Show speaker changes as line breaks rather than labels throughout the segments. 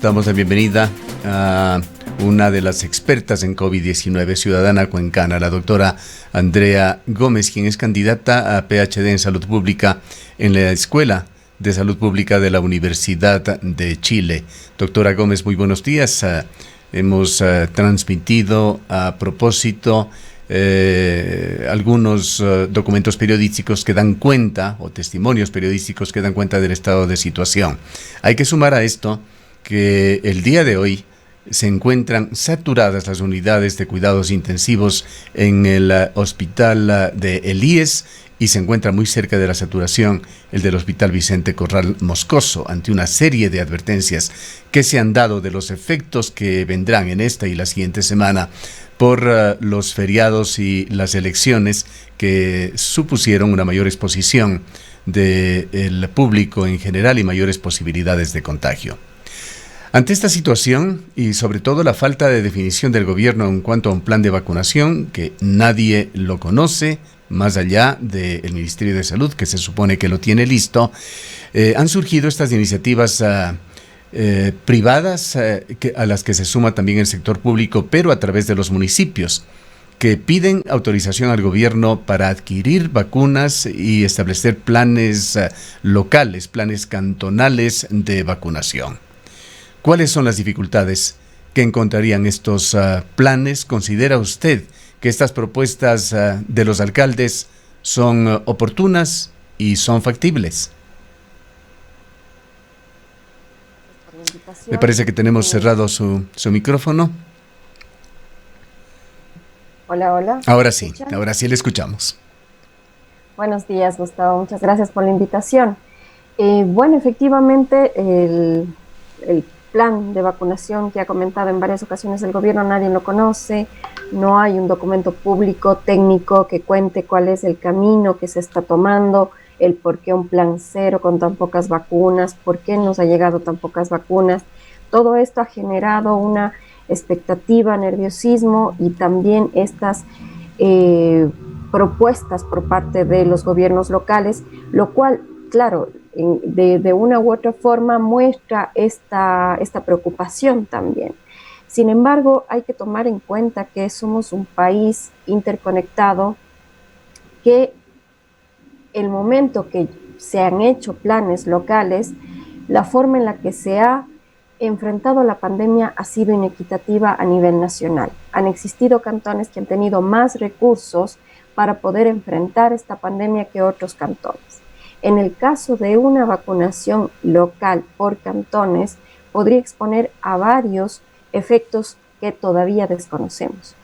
Damos la bienvenida a una de las expertas en COVID-19, ciudadana cuencana, la doctora Andrea Gómez, quien es candidata a PhD en Salud Pública en la Escuela de Salud Pública de la Universidad de Chile. Doctora Gómez, muy buenos días. Hemos transmitido a propósito algunos documentos periodísticos que dan cuenta, o testimonios periodísticos que dan cuenta del estado de situación. Hay que sumar a esto que el día de hoy se encuentran saturadas las unidades de cuidados intensivos en el hospital de El IES y se encuentra muy cerca de la saturación el del Hospital Vicente Corral Moscoso, ante una serie de advertencias que se han dado de los efectos que vendrán en esta y la siguiente semana por los feriados y las elecciones que supusieron una mayor exposición del público en general y mayores posibilidades de contagio. Ante esta situación y sobre todo la falta de definición del gobierno en cuanto a un plan de vacunación que nadie lo conoce, más allá del Ministerio de Salud, que se supone que lo tiene listo, han surgido estas iniciativas privadas a las que se suma también el sector público, pero a través de los municipios, que piden autorización al gobierno para adquirir vacunas y establecer planes locales, planes cantonales de vacunación. ¿Cuáles son las dificultades que encontrarían estos planes? ¿Considera usted que estas propuestas de los alcaldes son oportunas y son factibles? Me parece que tenemos cerrado su micrófono.
Hola, hola.
Ahora sí le escuchamos.
Buenos días, Gustavo. Muchas gracias por la invitación. Bueno, efectivamente, el plan de vacunación que ha comentado en varias ocasiones el gobierno, nadie lo conoce, no hay un documento público técnico que cuente cuál es el camino que se está tomando, el por qué un plan cero con tan pocas vacunas, por qué nos ha llegado tan pocas vacunas. Todo esto ha generado una expectativa, nerviosismo y también estas propuestas por parte de los gobiernos locales, lo cual, claro, de una u otra forma muestra esta preocupación también. Sin embargo, hay que tomar en cuenta que somos un país interconectado, que el momento que se han hecho planes locales, la forma en la que se ha enfrentado la pandemia ha sido inequitativa a nivel nacional. Han existido cantones que han tenido más recursos para poder enfrentar esta pandemia que otros cantones. En el caso de una vacunación local por cantones, podría exponer a varios efectos que todavía desconocemos.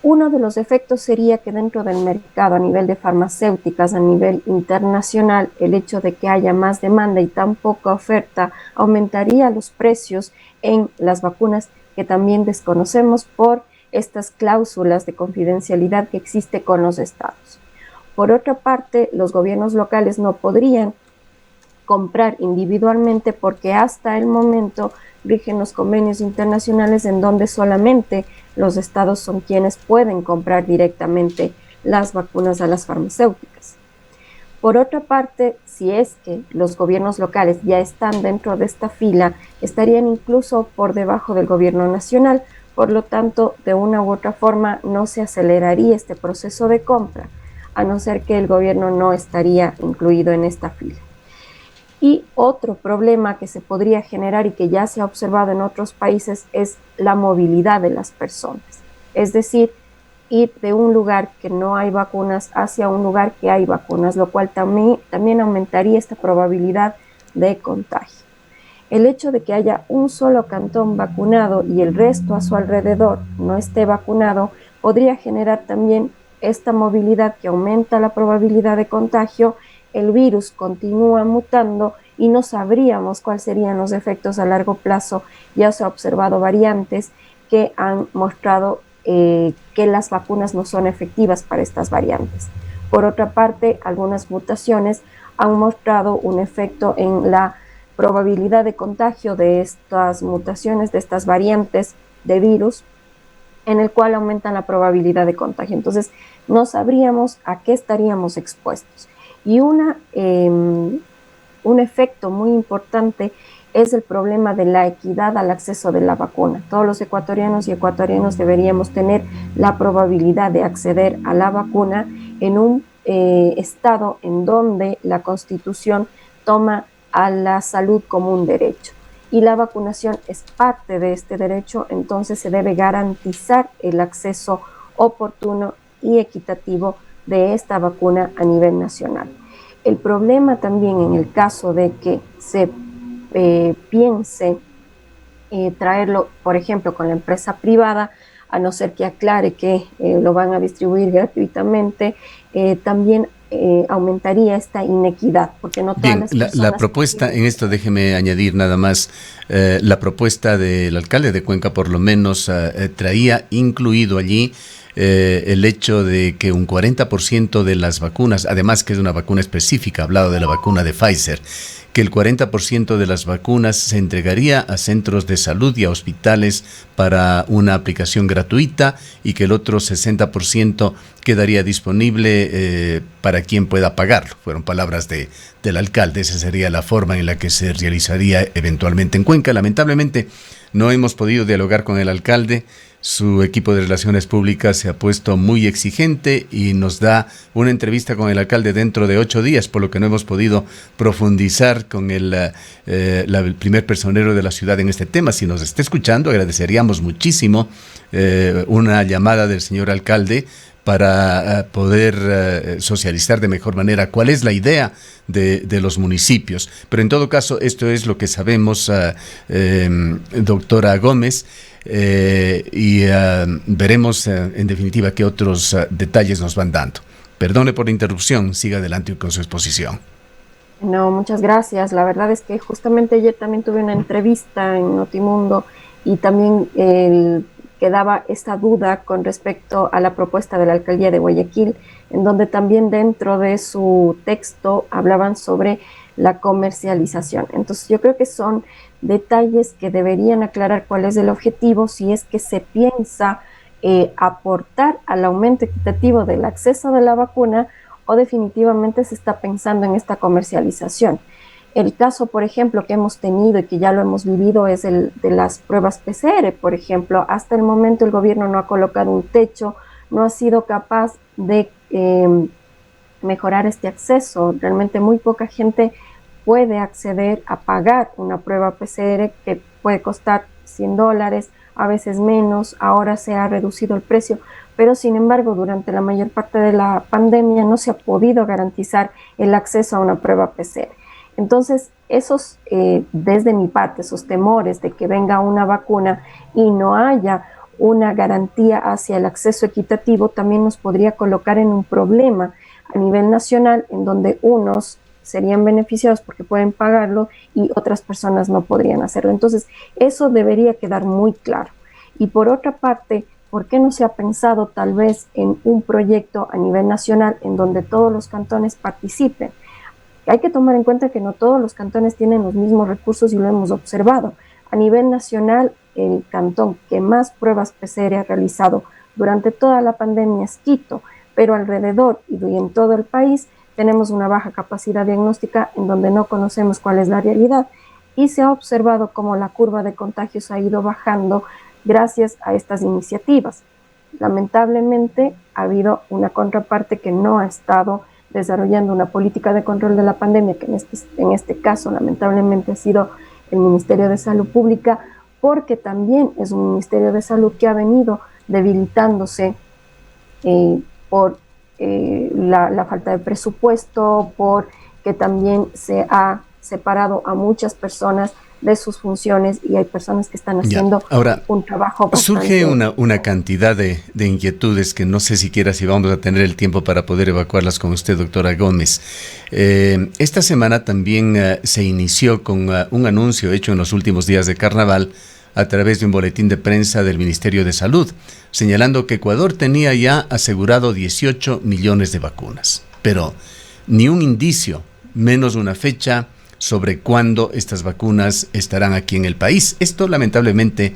Uno de los efectos sería que dentro del mercado a nivel de farmacéuticas, a nivel internacional, el hecho de que haya más demanda y tan poca oferta aumentaría los precios en las vacunas que también desconocemos por estas cláusulas de confidencialidad que existe con los estados. Por otra parte, los gobiernos locales no podrían comprar individualmente porque hasta el momento rigen los convenios internacionales en donde solamente los estados son quienes pueden comprar directamente las vacunas a las farmacéuticas. Por otra parte, si es que los gobiernos locales ya están dentro de esta fila, estarían incluso por debajo del gobierno nacional, por lo tanto, de una u otra forma no se aceleraría este proceso de compra, a no ser que el gobierno no estaría incluido en esta fila. Y otro problema que se podría generar y que ya se ha observado en otros países es la movilidad de las personas. Es decir, ir de un lugar que no hay vacunas hacia un lugar que hay vacunas, lo cual también aumentaría esta probabilidad de contagio. El hecho de que haya un solo cantón vacunado y el resto a su alrededor no esté vacunado podría generar también esta movilidad que aumenta la probabilidad de contagio. El virus continúa mutando y no sabríamos cuáles serían los efectos a largo plazo. Ya se ha observado variantes que han mostrado que las vacunas no son efectivas para estas variantes. Por otra parte, algunas mutaciones han mostrado un efecto en la probabilidad de contagio de estas mutaciones, de estas variantes de virus, en el cual aumentan la probabilidad de contagio. Entonces, no sabríamos a qué estaríamos expuestos. Y una un efecto muy importante es el problema de la equidad al acceso de la vacuna. Todos los ecuatorianos y ecuatorianas deberíamos tener la probabilidad de acceder a la vacuna en un estado en donde la Constitución toma a la salud como un derecho. Y la vacunación es parte de este derecho, entonces se debe garantizar el acceso oportuno y equitativo de esta vacuna a nivel nacional. El problema también en el caso de que se piense traerlo, por ejemplo, con la empresa privada, a no ser que aclare que lo van a distribuir gratuitamente, también aumentaría esta inequidad, porque no todas las personas...
La propuesta, en esto déjeme añadir nada más, la propuesta del alcalde de Cuenca por lo menos traía incluido allí el hecho de que un 40% de las vacunas, además que es una vacuna específica, hablado de la vacuna de Pfizer, que el 40% de las vacunas se entregaría a centros de salud y a hospitales para una aplicación gratuita y que el otro 60% quedaría disponible para quien pueda pagarlo. Fueron palabras del alcalde. Esa sería la forma en la que se realizaría eventualmente en Cuenca. Lamentablemente no hemos podido dialogar con el alcalde. Su equipo de relaciones públicas se ha puesto muy exigente y nos da una entrevista con el alcalde dentro de 8 días, por lo que no hemos podido profundizar con el primer personero de la ciudad en este tema. Si nos está escuchando, agradeceríamos muchísimo una llamada del señor alcalde para poder socializar de mejor manera cuál es la idea de los municipios. Pero en todo caso, esto es lo que sabemos, doctora Gómez. Y veremos en definitiva qué otros detalles nos van dando. Perdone por la interrupción, siga adelante con su exposición.
No, muchas gracias. La verdad es que justamente ayer también tuve una entrevista en Notimundo y también quedaba esta duda con respecto a la propuesta de la alcaldía de Guayaquil, en donde también dentro de su texto hablaban sobre la comercialización. Entonces yo creo que son detalles que deberían aclarar cuál es el objetivo, si es que se piensa aportar al aumento equitativo del acceso de la vacuna o definitivamente se está pensando en esta comercialización. El caso, por ejemplo, que hemos tenido y que ya lo hemos vivido es el de las pruebas PCR, por ejemplo. Hasta el momento el gobierno no ha colocado un techo, no ha sido capaz de mejorar este acceso. Realmente muy poca gente puede acceder a pagar una prueba PCR que puede costar $100, a veces menos. Ahora se ha reducido el precio, pero sin embargo durante la mayor parte de la pandemia no se ha podido garantizar el acceso a una prueba PCR. Entonces esos, desde mi parte, esos temores de que venga una vacuna y no haya una garantía hacia el acceso equitativo también nos podría colocar en un problema a nivel nacional, en donde unos serían beneficiados porque pueden pagarlo y otras personas no podrían hacerlo. Entonces, eso debería quedar muy claro. Y por otra parte, ¿por qué no se ha pensado tal vez en un proyecto a nivel nacional en donde todos los cantones participen? Hay que tomar en cuenta que no todos los cantones tienen los mismos recursos y lo hemos observado. A nivel nacional, el cantón que más pruebas PCR ha realizado durante toda la pandemia es Quito, pero alrededor y en todo el país tenemos una baja capacidad diagnóstica en donde no conocemos cuál es la realidad y se ha observado cómo la curva de contagios ha ido bajando gracias a estas iniciativas. Lamentablemente ha habido una contraparte que no ha estado desarrollando una política de control de la pandemia, que en este caso lamentablemente ha sido el Ministerio de Salud Pública, porque también es un Ministerio de Salud que ha venido debilitándose por la falta de presupuesto, porque también se ha separado a muchas personas de sus funciones y hay personas que están haciendo un trabajo bastante...
Surge una cantidad de inquietudes que no sé siquiera si vamos a tener el tiempo para poder evacuarlas con usted, doctora Gómez. Esta semana también se inició con un anuncio hecho en los últimos días de Carnaval a través de un boletín de prensa del Ministerio de Salud, señalando que Ecuador tenía ya asegurado 18 millones de vacunas, pero ni un indicio, menos una fecha sobre cuándo estas vacunas estarán aquí en el país. Esto lamentablemente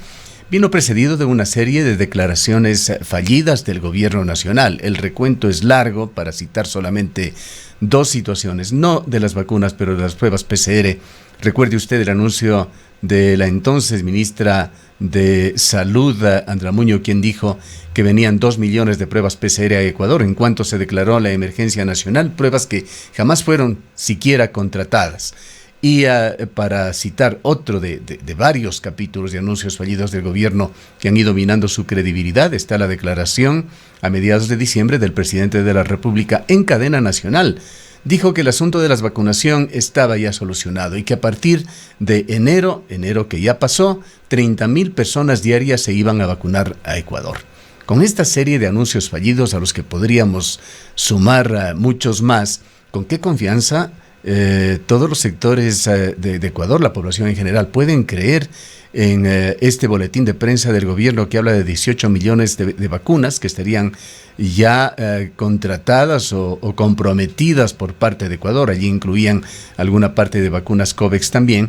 vino precedido de una serie de declaraciones fallidas del gobierno nacional. El recuento es largo, para citar solamente dos situaciones, no de las vacunas, pero de las pruebas PCR. Recuerde usted el anuncio de la entonces ministra de Salud, Andra Muñoz, quien dijo que venían 2 millones de pruebas PCR a Ecuador en cuanto se declaró la emergencia nacional, pruebas que jamás fueron siquiera contratadas. Y para citar otro de varios capítulos de anuncios fallidos del gobierno que han ido minando su credibilidad, está la declaración a mediados de diciembre del presidente de la República en cadena nacional. Dijo que el asunto de la vacunación estaba ya solucionado y que a partir de enero que ya pasó, 30,000 personas diarias se iban a vacunar a Ecuador. Con esta serie de anuncios fallidos a los que podríamos sumar muchos más, ¿con qué confianza todos los sectores de Ecuador, la población en general, pueden creer en este boletín de prensa del gobierno que habla de 18 millones de vacunas que estarían ya contratadas o comprometidas por parte de Ecuador? Allí incluían alguna parte de vacunas COVAX también.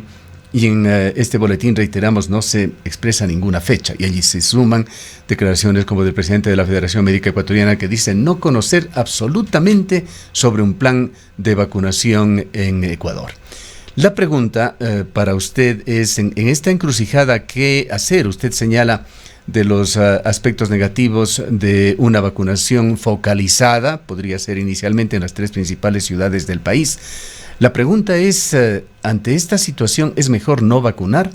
Y en este boletín, reiteramos, no se expresa ninguna fecha. Y allí se suman declaraciones como del presidente de la Federación Médica Ecuatoriana, que dice no conocer absolutamente sobre un plan de vacunación en Ecuador. La pregunta para usted es, en esta encrucijada, ¿qué hacer? Usted señala de los aspectos negativos de una vacunación focalizada, podría ser inicialmente en las 3 principales ciudades del país. La pregunta es, ante esta situación, ¿es mejor no vacunar?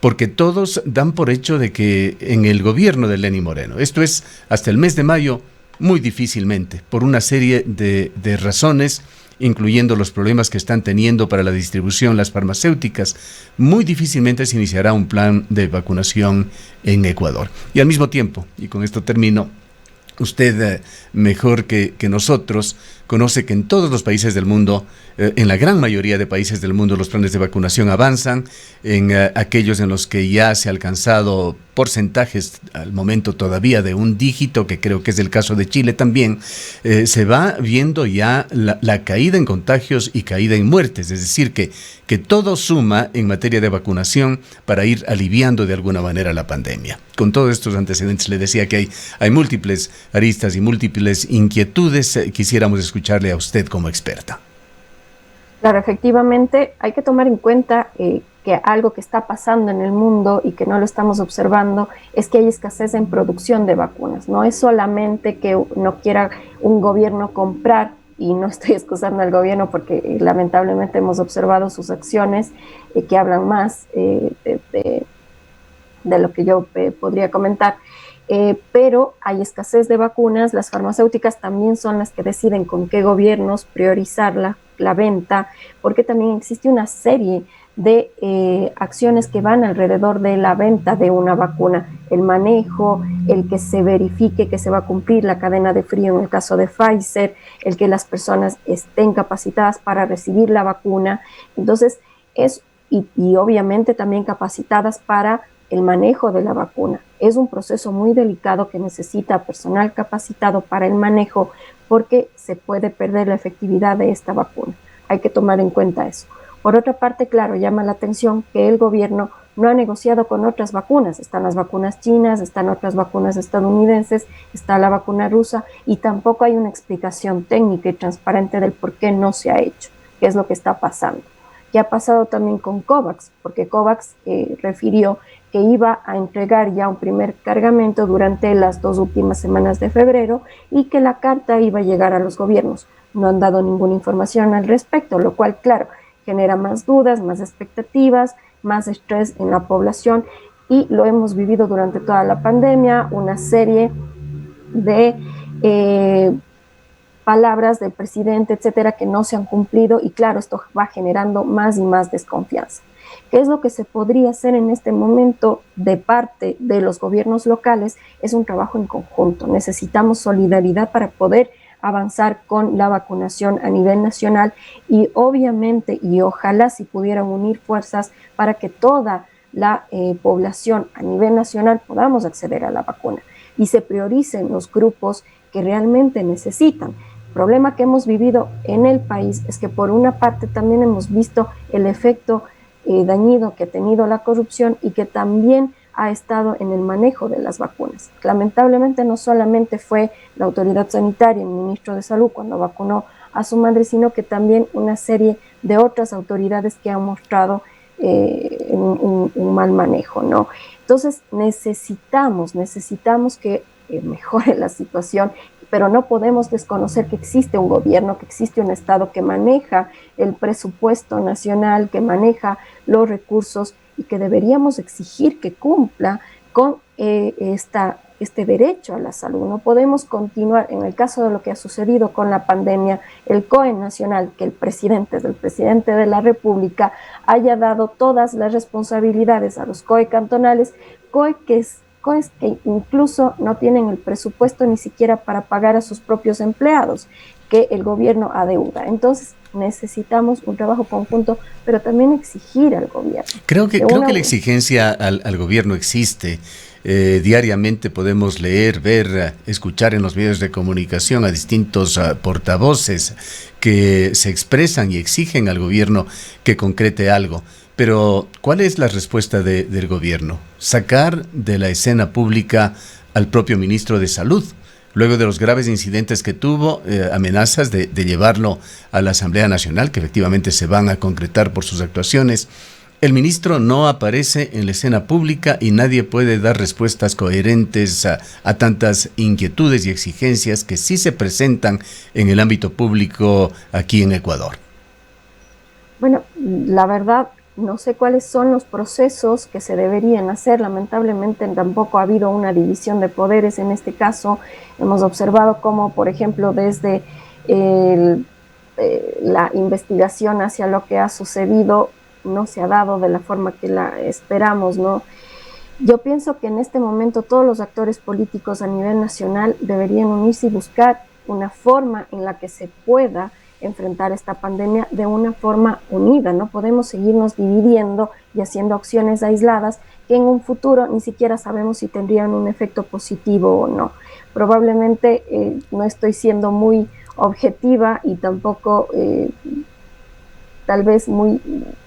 Porque todos dan por hecho de que en el gobierno de Lenín Moreno, esto es hasta el mes de mayo, muy difícilmente, por una serie de razones, incluyendo los problemas que están teniendo para la distribución las farmacéuticas, muy difícilmente se iniciará un plan de vacunación en Ecuador. Y al mismo tiempo, y con esto termino, usted mejor que nosotros conoce que en todos los países del mundo, en la gran mayoría de países del mundo, los planes de vacunación avanzan. En aquellos en los que ya se ha alcanzado porcentajes al momento todavía de un dígito, que creo que es el caso de Chile también, se va viendo ya la caída en contagios y caída en muertes. Es decir, que todo suma en materia de vacunación para ir aliviando de alguna manera la pandemia. Con todos estos antecedentes, le decía que hay múltiples aristas y múltiples inquietudes. Quisiéramos escucharle a usted como experta.
Claro, efectivamente hay que tomar en cuenta que algo que está pasando en el mundo y que no lo estamos observando es que hay escasez en producción de vacunas. No es solamente que no quiera un gobierno comprar, y no estoy excusando al gobierno porque lamentablemente hemos observado sus acciones que hablan más de lo que yo podría comentar. Pero hay escasez de vacunas. Las farmacéuticas también son las que deciden con qué gobiernos priorizar la venta, porque también existe una serie de acciones que van alrededor de la venta de una vacuna, el manejo, el que se verifique que se va a cumplir la cadena de frío en el caso de Pfizer, el que las personas estén capacitadas para recibir la vacuna, entonces y obviamente también capacitadas para el manejo de la vacuna. Es un proceso muy delicado que necesita personal capacitado para el manejo, porque se puede perder la efectividad de esta vacuna. Hay que tomar en cuenta eso. Por otra parte, claro, llama la atención que el gobierno no ha negociado con otras vacunas. Están las vacunas chinas, están otras vacunas estadounidenses, está la vacuna rusa, y tampoco hay una explicación técnica y transparente del por qué no se ha hecho, qué es lo que está pasando. ¿Qué ha pasado también con COVAX? Porque COVAX refirió que iba a entregar ya un primer cargamento durante las 2 últimas semanas de febrero y que la carta iba a llegar a los gobiernos. No han dado ninguna información al respecto, lo cual, claro, genera más dudas, más expectativas, más estrés en la población, y lo hemos vivido durante toda la pandemia, una serie de palabras del presidente, etcétera, que no se han cumplido, y claro, esto va generando más y más desconfianza. ¿Qué es lo que se podría hacer en este momento de parte de los gobiernos locales? Es un trabajo en conjunto. Necesitamos solidaridad para poder avanzar con la vacunación a nivel nacional, y obviamente, y ojalá si pudieran unir fuerzas para que toda la población a nivel nacional podamos acceder a la vacuna y se prioricen los grupos que realmente necesitan. El problema que hemos vivido en el país es que por una parte también hemos visto el efecto dañino que ha tenido la corrupción, y que también ha estado en el manejo de las vacunas. Lamentablemente no solamente fue la autoridad sanitaria, el ministro de Salud cuando vacunó a su madre, sino que también una serie de otras autoridades que han mostrado un mal manejo, ¿no? Entonces necesitamos que mejore la situación, pero no podemos desconocer que existe un gobierno, que existe un Estado que maneja el presupuesto nacional, que maneja los recursos y que deberíamos exigir que cumpla con este derecho a la salud. No podemos continuar, en el caso de lo que ha sucedido con la pandemia, el COE nacional, que el presidente de la República haya dado todas las responsabilidades a los COE cantonales, COE que incluso no tienen el presupuesto ni siquiera para pagar a sus propios empleados, que el gobierno adeuda. Entonces necesitamos un trabajo conjunto, pero también exigir al gobierno.
Creo que la exigencia al gobierno existe. Diariamente podemos leer, ver, escuchar en los medios de comunicación a distintos portavoces que se expresan y exigen al gobierno que concrete algo. Pero, ¿cuál es la respuesta del gobierno? Sacar de la escena pública al propio ministro de Salud, luego de los graves incidentes que tuvo, amenazas de llevarlo a la Asamblea Nacional, que efectivamente se van a concretar por sus actuaciones. El ministro no aparece en la escena pública y nadie puede dar respuestas coherentes a tantas inquietudes y exigencias que sí se presentan en el ámbito público aquí en Ecuador.
Bueno, la verdad, no sé cuáles son los procesos que se deberían hacer. Lamentablemente tampoco ha habido una división de poderes en este caso. Hemos observado cómo, por ejemplo, desde la investigación hacia lo que ha sucedido no se ha dado de la forma que la esperamos, ¿no? Yo pienso que en este momento todos los actores políticos a nivel nacional deberían unirse y buscar una forma en la que se pueda enfrentar esta pandemia de una forma unida. No podemos seguirnos dividiendo y haciendo acciones aisladas que en un futuro ni siquiera sabemos si tendrían un efecto positivo o no. Probablemente no estoy siendo muy objetiva y tampoco tal vez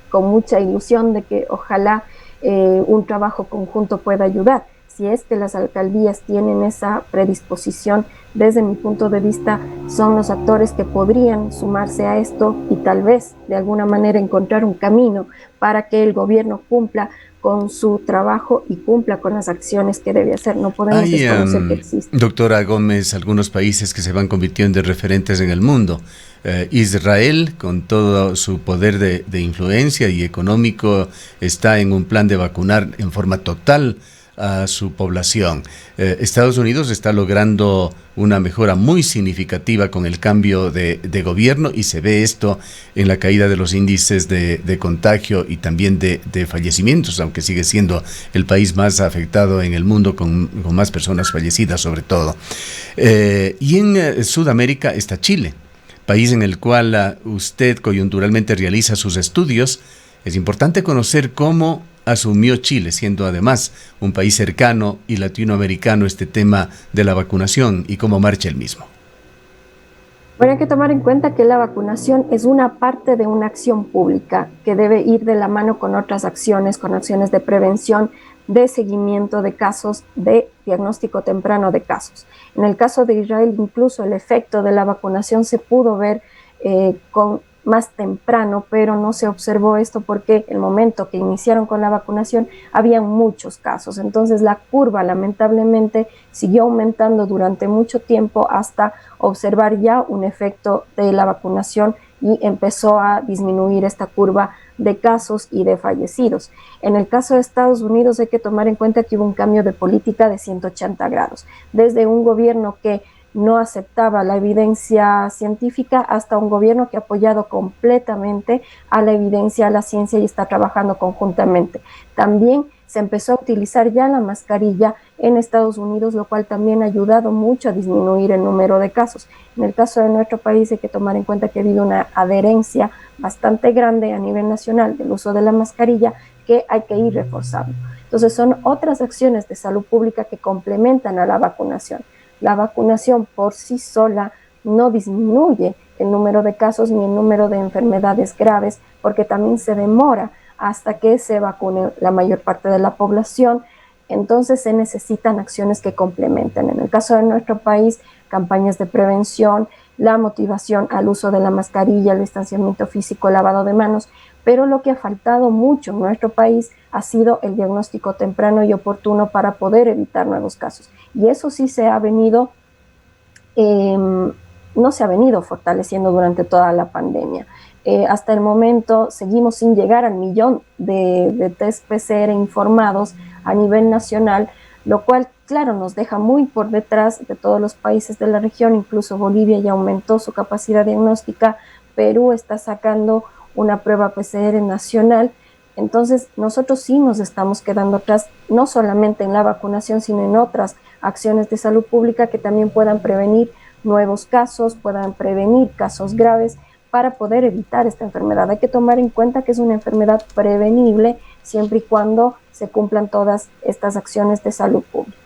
con mucha ilusión de que ojalá un trabajo conjunto pueda ayudar. Si es que las alcaldías tienen esa predisposición, desde mi punto de vista, son los actores que podrían sumarse a esto y tal vez de alguna manera encontrar un camino para que el gobierno cumpla con su trabajo y cumpla con las acciones que debe hacer. No podemos desconocer que existe.
Doctora Gómez, algunos países que se van convirtiendo en referentes en el mundo. Israel, con todo su poder de influencia y económico, está en un plan de vacunar en forma total a su población. Estados Unidos está logrando una mejora muy significativa con el cambio de gobierno y se ve esto en la caída de los índices de contagio y también de fallecimientos, aunque sigue siendo el país más afectado en el mundo con más personas fallecidas sobre todo. Y en Sudamérica está Chile, país en el cual usted coyunturalmente realiza sus estudios. Es importante conocer cómo asumió Chile, siendo además un país cercano y latinoamericano, este tema de la vacunación y cómo marcha el mismo.
Bueno, hay que tomar en cuenta que la vacunación es una parte de una acción pública que debe ir de la mano con otras acciones, con acciones de prevención, de seguimiento de casos, de diagnóstico temprano de casos. En el caso de Israel, incluso el efecto de la vacunación se pudo ver más temprano, pero no se observó esto porque el momento que iniciaron con la vacunación había muchos casos. Entonces la curva lamentablemente siguió aumentando durante mucho tiempo hasta observar ya un efecto de la vacunación y empezó a disminuir esta curva de casos y de fallecidos. En el caso de Estados Unidos hay que tomar en cuenta que hubo un cambio de política de 180 grados, desde un gobierno que no aceptaba la evidencia científica hasta un gobierno que ha apoyado completamente a la evidencia, a la ciencia y está trabajando conjuntamente. También se empezó a utilizar ya la mascarilla en Estados Unidos, lo cual también ha ayudado mucho a disminuir el número de casos. En el caso de nuestro país hay que tomar en cuenta que ha habido una adherencia bastante grande a nivel nacional del uso de la mascarilla que hay que ir reforzando. Entonces son otras acciones de salud pública que complementan a la vacunación. La vacunación por sí sola no disminuye el número de casos ni el número de enfermedades graves, porque también se demora hasta que se vacune la mayor parte de la población Entonces se necesitan acciones que complementen. En el caso de nuestro país, campañas de prevención, la motivación al uso de la mascarilla, el distanciamiento físico, el lavado de manos, pero lo que ha faltado mucho en nuestro país ha sido el diagnóstico temprano y oportuno para poder evitar nuevos casos. Y eso sí se ha venido, no se ha venido fortaleciendo durante toda la pandemia. Hasta el momento seguimos sin llegar al 1.000.000 de test PCR informados a nivel nacional, lo cual, claro, nos deja muy por detrás de todos los países de la región. Incluso Bolivia ya aumentó su capacidad diagnóstica, Perú está sacando una prueba PCR nacional. Entonces, nosotros sí nos estamos quedando atrás, no solamente en la vacunación, sino en otras acciones de salud pública que también puedan prevenir nuevos casos, puedan prevenir casos graves para poder evitar esta enfermedad. Hay que tomar en cuenta que es una enfermedad prevenible siempre y cuando se cumplan todas estas acciones de salud pública.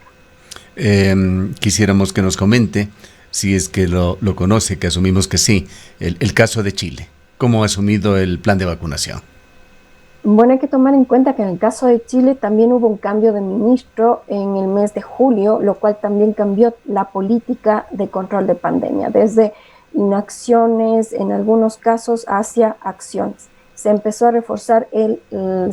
Quisiéramos que nos comente, si es que lo conoce, que asumimos que sí, el caso de Chile. ¿Cómo ha asumido el plan de vacunación?
Bueno, hay que tomar en cuenta que en el caso de Chile también hubo un cambio de ministro en el mes de julio, lo cual también cambió la política de control de pandemia, desde inacciones en algunos casos hacia acciones. Se empezó a reforzar el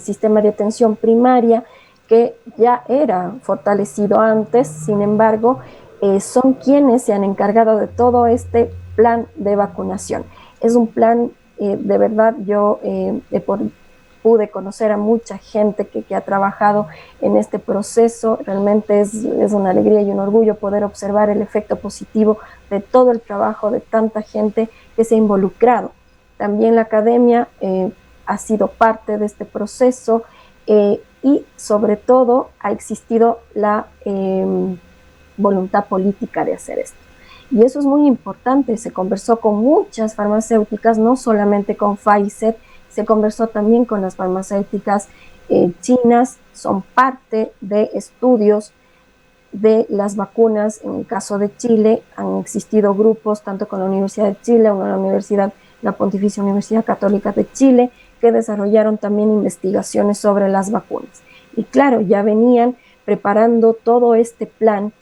sistema de atención primaria, que ya era fortalecido antes. Sin embargo, son quienes se han encargado de todo este plan de vacunación. Es un plan, de verdad, yo pude conocer a mucha gente que ha trabajado en este proceso. Realmente es una alegría y un orgullo poder observar el efecto positivo de todo el trabajo de tanta gente que se ha involucrado. También la academia ha sido parte de este proceso, y sobre todo ha existido la voluntad política de hacer esto. Y eso es muy importante. Se conversó con muchas farmacéuticas, no solamente con Pfizer, se conversó también con las farmacéuticas chinas. Son parte de estudios de las vacunas. En el caso de Chile han existido grupos tanto con la Universidad de Chile, la Pontificia Universidad Católica de Chile, que desarrollaron también investigaciones sobre las vacunas. Y claro, ya venían preparando todo este plan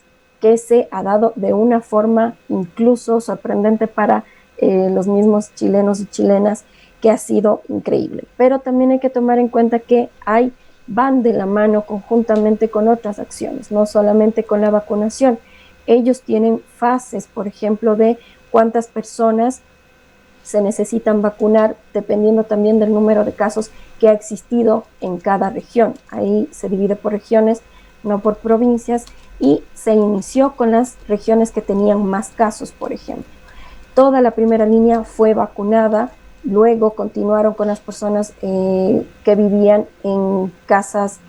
que se ha dado de una forma incluso sorprendente para los mismos chilenos y chilenas, que ha sido increíble. Pero también hay que tomar en cuenta que van de la mano conjuntamente con otras acciones, no solamente con la vacunación. Ellos tienen fases, por ejemplo, de cuántas personas se necesitan vacunar, dependiendo también del número de casos que ha existido en cada región. Ahí se divide por regiones, no por provincias, y se inició con las regiones que tenían más casos, por ejemplo. Toda la primera línea fue vacunada. Luego continuaron con las personas que vivían en casas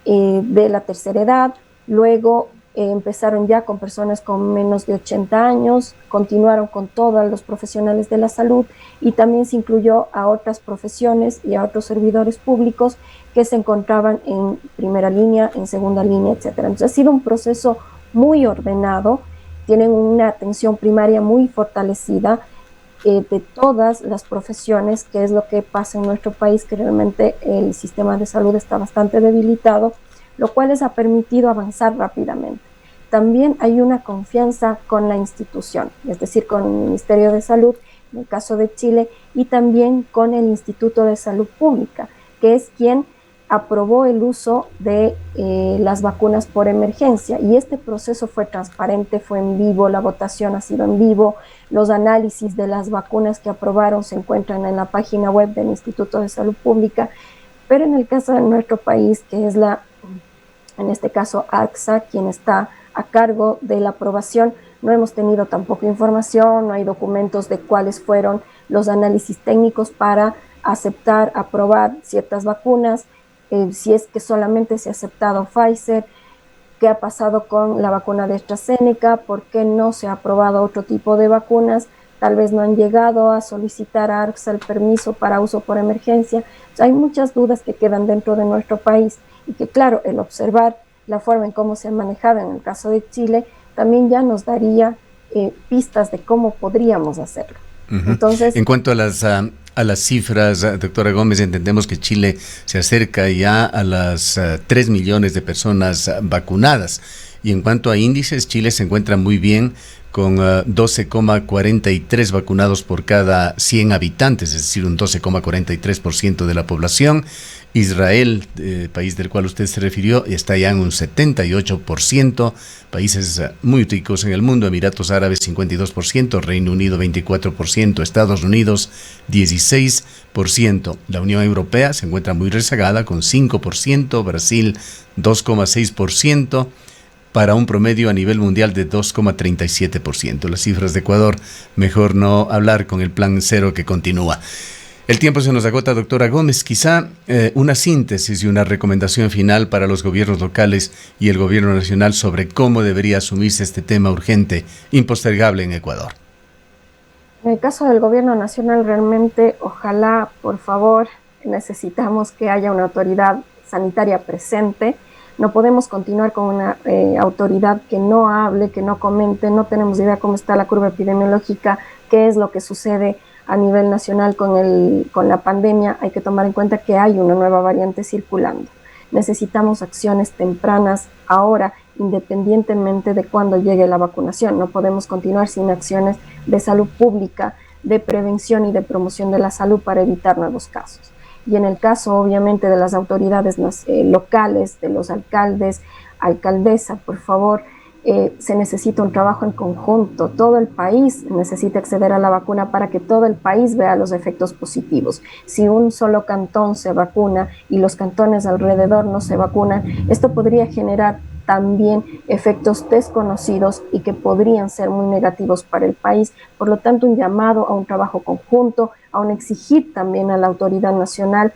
de la tercera edad. Luego empezaron ya con personas con menos de 80 años, continuaron con todos los profesionales de la salud, y también se incluyó a otras profesiones y a otros servidores públicos que se encontraban en primera línea, en segunda línea, etc. Entonces ha sido un proceso muy ordenado. Tienen una atención primaria muy fortalecida de todas las profesiones, que es lo que pasa en nuestro país, que realmente el sistema de salud está bastante debilitado, lo cual les ha permitido avanzar rápidamente. También hay una confianza con la institución, es decir, con el Ministerio de Salud, en el caso de Chile, y también con el Instituto de Salud Pública, que es quien aprobó el uso de las vacunas por emergencia. Y este proceso fue transparente, fue en vivo, la votación ha sido en vivo, los análisis de las vacunas que aprobaron se encuentran en la página web del Instituto de Salud Pública. Pero en el caso de nuestro país, que es en este caso AXA, quien está a cargo de la aprobación, no hemos tenido tampoco información, no hay documentos de cuáles fueron los análisis técnicos para aceptar, aprobar ciertas vacunas, si es que solamente se ha aceptado Pfizer, qué ha pasado con la vacuna de AstraZeneca, por qué no se ha aprobado otro tipo de vacunas, tal vez no han llegado a solicitar a ARCSA el permiso para uso por emergencia. O sea, hay muchas dudas que quedan dentro de nuestro país, y que claro, el observar la forma en cómo se ha manejado en el caso de Chile también ya nos daría pistas de cómo podríamos hacerlo.
Entonces, en cuanto a a las cifras, doctora Gómez, entendemos que Chile se acerca ya a las 3 millones de personas vacunadas. Y en cuanto a índices, Chile se encuentra muy bien con 12,43 vacunados por cada 100 habitantes, es decir, un 12,43% de la población. Israel, país del cual usted se refirió, está ya en un 78%, países muy ricos en el mundo, Emiratos Árabes 52%, Reino Unido 24%, Estados Unidos 16%. La Unión Europea se encuentra muy rezagada con 5%, Brasil 2,6%, para un promedio a nivel mundial de 2,37%. Las cifras de Ecuador, mejor no hablar con el plan cero que continúa. El tiempo se nos agota, doctora Gómez. Quizá una síntesis y una recomendación final para los gobiernos locales y el gobierno nacional sobre cómo debería asumirse este tema urgente, impostergable en Ecuador.
En el caso del gobierno nacional, realmente, ojalá, por favor, necesitamos que haya una autoridad sanitaria presente. No podemos continuar con una autoridad que no hable, que no comente, no tenemos idea cómo está la curva epidemiológica, qué es lo que sucede a nivel nacional con la pandemia. Hay que tomar en cuenta que hay una nueva variante circulando. Necesitamos acciones tempranas ahora, independientemente de cuándo llegue la vacunación. No podemos continuar sin acciones de salud pública, de prevención y de promoción de la salud para evitar nuevos casos. Y en el caso, obviamente, de las autoridades locales, de los alcaldes, alcaldesa, por favor, se necesita un trabajo en conjunto. Todo el país necesita acceder a la vacuna para que todo el país vea los efectos positivos. Si un solo cantón se vacuna y los cantones alrededor no se vacunan, esto podría generar también efectos desconocidos y que podrían ser muy negativos para el país. Por lo tanto, un llamado a un trabajo conjunto, a un exigir también a la autoridad nacional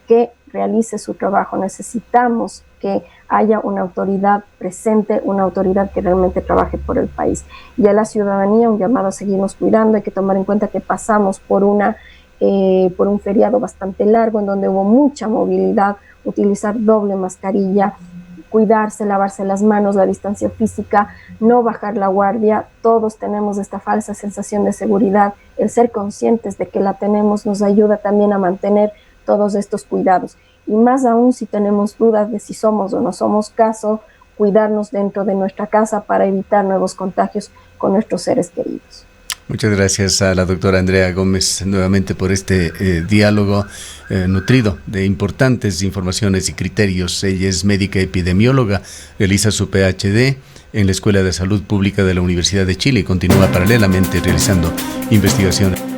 que realice su trabajo. Necesitamos que haya una autoridad presente, una autoridad que realmente trabaje por el país. Y a la ciudadanía, un llamado a seguirnos cuidando. Hay que tomar en cuenta que pasamos por un feriado bastante largo en donde hubo mucha movilidad, utilizar doble mascarilla, cuidarse, lavarse las manos, la distancia física, no bajar la guardia. Todos tenemos esta falsa sensación de seguridad. El ser conscientes de que la tenemos nos ayuda también a mantener todos estos cuidados. Y más aún si tenemos dudas de si somos o no somos caso, cuidarnos dentro de nuestra casa para evitar nuevos contagios con nuestros seres queridos.
Muchas gracias a la doctora Andrea Gómez nuevamente por este diálogo nutrido de importantes informaciones y criterios. Ella es médica epidemióloga, realiza su PhD en la Escuela de Salud Pública de la Universidad de Chile y continúa paralelamente realizando investigaciones.